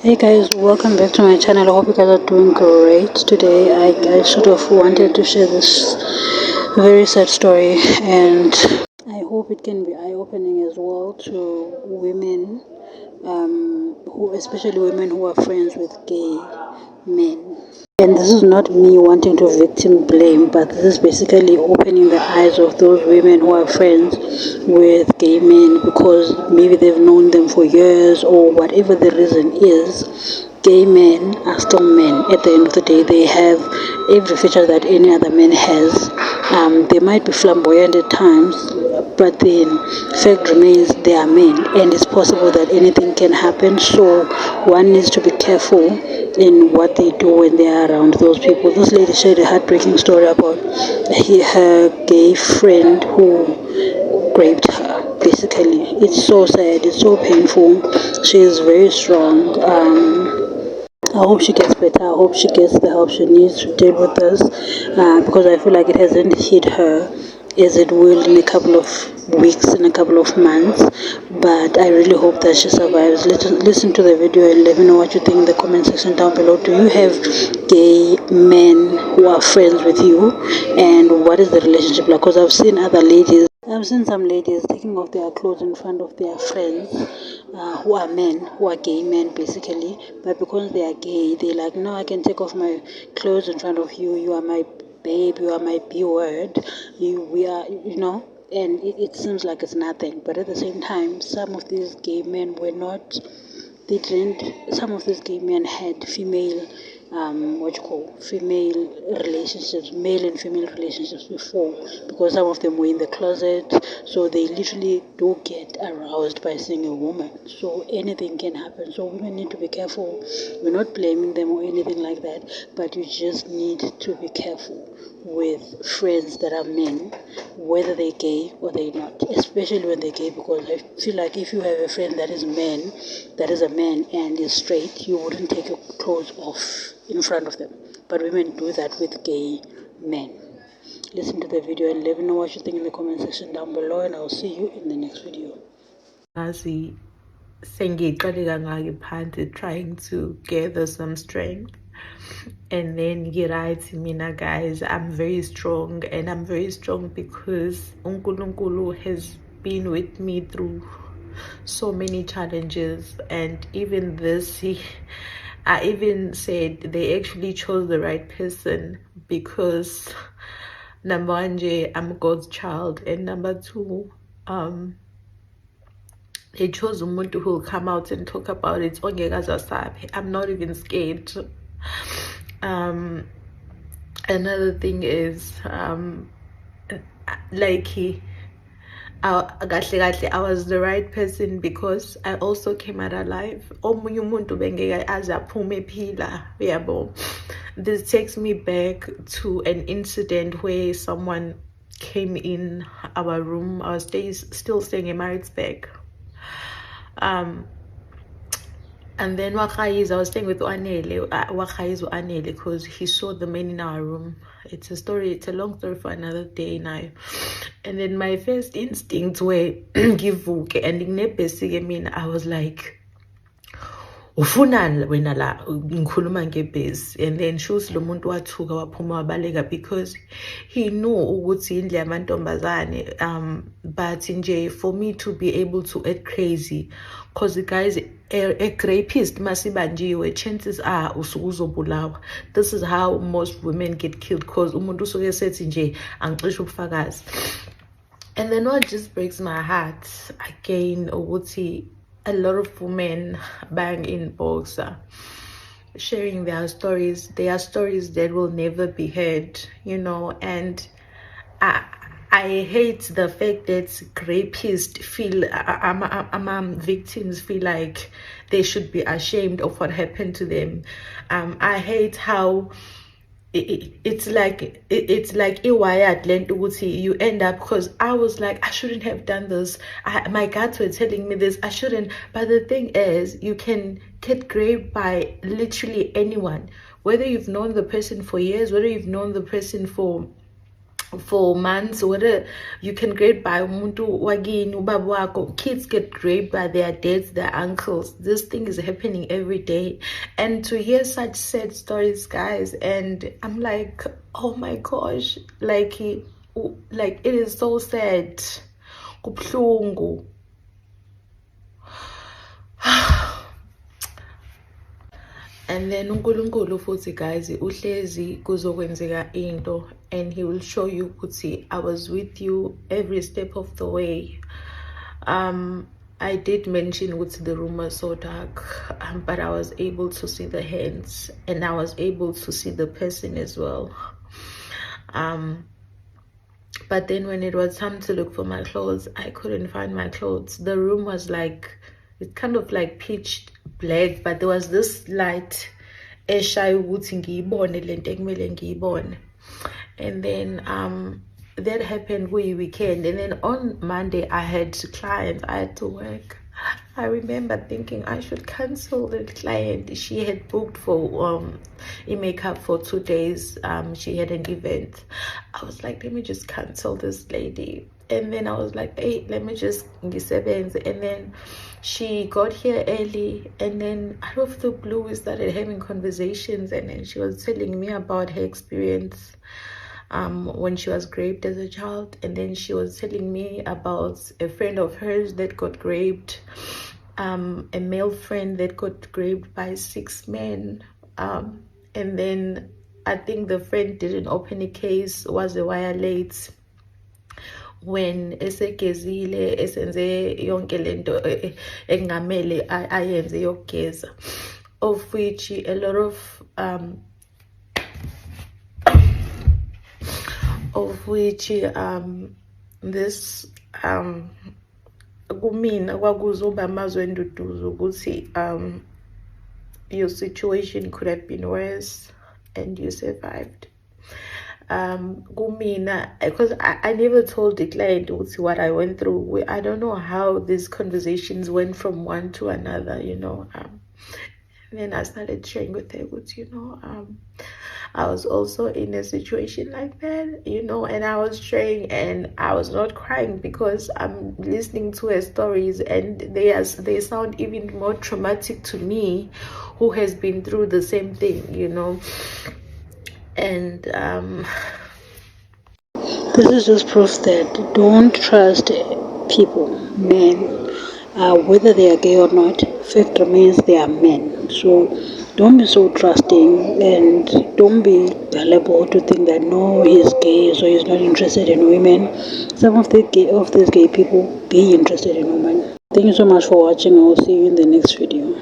Hey guys, welcome back to my channel. I hope you guys are doing great. Today I sort of wanted to share this very sad story, and I hope it can be eye-opening as well to women, who especially women who are friends with gay men. And this is not me wanting to victim blame, but this is basically opening the eyes of those women who are friends with gay men because maybe they've known them for years or whatever the reason is. Gay men are still men. At the end of the day, they have every feature that any other man has. They might be flamboyant at times, but then fact remains they are men, and it's possible that anything can happen. So one needs to be careful in what they do when they are around those people. This lady shared a heartbreaking story about her gay friend who raped her. Basically, it's so sad. It's so painful. She is very strong. I hope she gets better. I hope she gets the help she needs to deal with this, because I feel like it hasn't hit her as it will in a couple of weeks, in a couple of months. But I really hope that she survives. Listen to the video and let me know what you think in the comment section down below. Do you have gay men who are friends with you, and what is the relationship like? Because I've seen some ladies taking off their clothes in front of their friends, who are men, who are gay men basically, but because they are gay, they're like, no, I can take off my clothes in front of you. You are my babe. You are my B word. We are, and it seems like it's nothing. But at the same time, some of these gay men were not. They didn't. Some of these gay men had female female relationships, male and female relationships before, because some of them were in the closet, so they literally do get aroused by seeing a woman. So anything can happen. So women need to be careful. We're not blaming them or anything like that, but you just need to be careful with friends that are men, whether they're gay or they're not, especially when they're gay, because I feel like if you have a friend that is a man and is straight, you wouldn't take your clothes off in front of them. But women do that with gay men. Listen to the video and let me know what you think in the comment section down below, and I'll see you in the next video. Trying to gather some strength, and then to mina, guys, I'm very strong, and I'm very strong because uNkulunkulu has been with me through so many challenges. And even this, I even said they actually chose the right person, because number one, I'm God's child, and number two, they chose umuntu who will come out and talk about it. I'm not even scared. Another thing is, I was the right person because I also came out alive. This takes me back to an incident where someone came in our room. I was still staying in Maritzburg. And then I was staying with Anele because he saw the men in our room. It's a long story for another day now. And then my first instinct were give and I was like, ufunani wena la ngikhuluma ngebhesi. And then shows lo muntu wathuka waphuma wabaleka because he knew ukuthi indle yamantombazane. But nje for me to be able to act crazy, because the guys, a rapist masibanjiwe, chances are usukuzobulawa. This is how most women get killed, because umuntu usuke sethi nje angicishe ubufakazi. And then what just breaks my heart again ukuthi a lot of women bang in boxer sharing their stories. They are stories that will never be heard, and I hate the fact that rapists feel, victims feel like they should be ashamed of what happened to them. I hate how it's like you end up, because I was like, I shouldn't have done this. My guts were telling me this, I shouldn't. But the thing is, you can get raped by literally anyone, whether you've known the person for years, whether you've known the person for for months, whether you can grade by umuntu wagini, ubaba wako. Kids get raped by their dads, their uncles. This thing is happening every day, and to hear such sad stories, guys, and I'm like, oh my gosh, like it is so sad. Kubuhlungu. And then uNkulunkulu futhi, guys, uhlezi kuzokwenzeka into, and he will show you ukuthi I was with you every step of the way. I did mention ukuthi the room was so dark, but I was able to see the hands, and I was able to see the person as well. But then when it was time to look for my clothes, I couldn't find my clothes. The room was like, it kind of like pitched black, but there was this light. And then that happened weekend. And then on Monday I had clients, I had to work. I remember thinking I should cancel the client. She had booked for makeup for 2 days. She had an event. I was like, let me just cancel this lady. And then I was like, hey, let me just ngisebenze. And then she got here early, and then out of the blue we started having conversations, and then she was telling me about her experience when she was raped as a child. And then she was telling me about a friend of hers that got raped, a male friend that got raped by 6 men, and then I think the friend didn't open a case, was a while late. When esegezile esenze yonke lento engamele ayenze yokugeza, of which a lot of this kumina kwakuzoba amazwe enduduzo ukuthi your situation could have been worse and you survived. Kumina, because I never told the client what I went through. I don't know how these conversations went from one to another, you know. And then I started sharing with her, I was also in a situation like that, you know, and I was sharing, and I was not crying because I'm listening to her stories, and they sound even more traumatic to me, who has been through the same thing, you know. And this is just proof that don't trust people, men, whether they are gay or not. Fact remains they are men. So don't be so trusting, and don't be gullible to think that no, he's gay, so he's not interested in women. Some of these gay people be interested in women. Thank you so much for watching. I will see you in the next video.